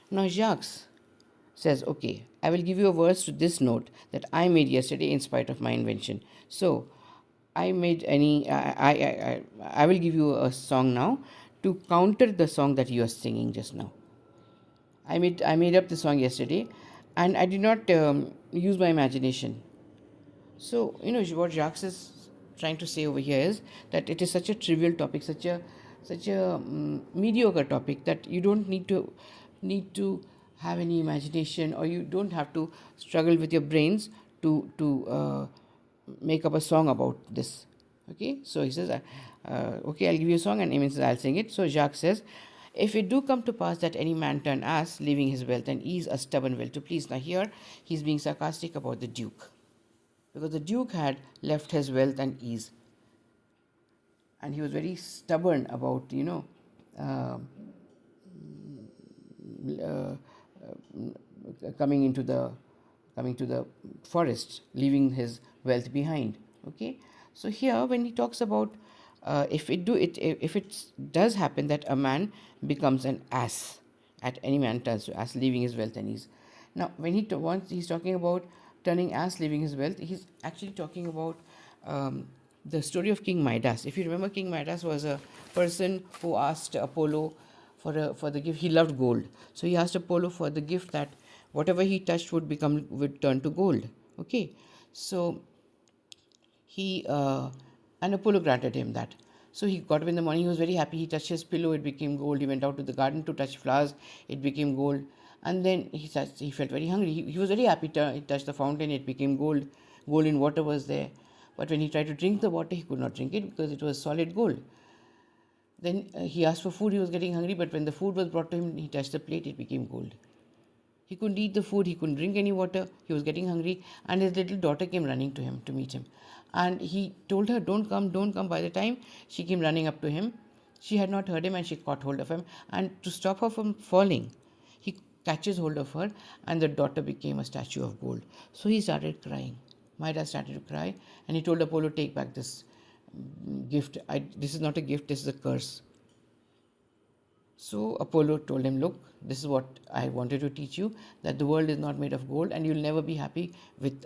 Now Jacques says, okay, I will give you a verse to this note that I made yesterday in spite of my invention. So I will give you a song now to counter the song that you are singing just now. I made up the song yesterday, and I did not use my imagination. So what Jacques is trying to say over here is that it is such a trivial topic, such a mediocre topic, that you don't need to have any imagination, or you don't have to struggle with your brains to make up a song about this. Okay, so he says, okay, I'll give you a song, and Eamon says, I'll sing it. So Jacques says, if it do come to pass that any man turn ass, leaving his wealth and ease a stubborn will to please. Now here he's being sarcastic about the Duke, because the Duke had left his wealth and ease, and he was very stubborn about uh, uh, coming into the coming to the forest, leaving his wealth behind. Okay, so here when he talks about if it does happen that a man becomes an ass, at any man turns to ass, leaving his wealth and ease. Now when once he's talking about turning ass, leaving his wealth, he's actually talking about the story of King Midas. If you remember, King Midas was a person who asked Apollo for the gift. He loved gold, so he asked Apollo for the gift that whatever he touched would turn to gold. Okay, so he and Apollo granted him that. So he got up in the morning. He was very happy. He touched his pillow; it became gold. He went out to the garden to touch flowers; it became gold. And then he felt very hungry. He was very happy. He touched the fountain; it became gold. Golden water was there. But when he tried to drink the water, he could not drink it because it was solid gold. Then he asked for food. He was getting hungry, but when the food was brought to him, he touched the plate. It became gold. He couldn't eat the food, he couldn't drink any water, he was getting hungry, and his little daughter came running to him to meet him. And he told her, don't come, don't come. By the time she came running up to him, she had not heard him, and she caught hold of him. And to stop her from falling, he catches hold of her, and the daughter became a statue of gold. So he started crying. Midas started to cry, and he told Apollo, take back this gift. This is not a gift, this is a curse. So Apollo told him, look, this is what I wanted to teach you, that the world is not made of gold, and you'll never be happy with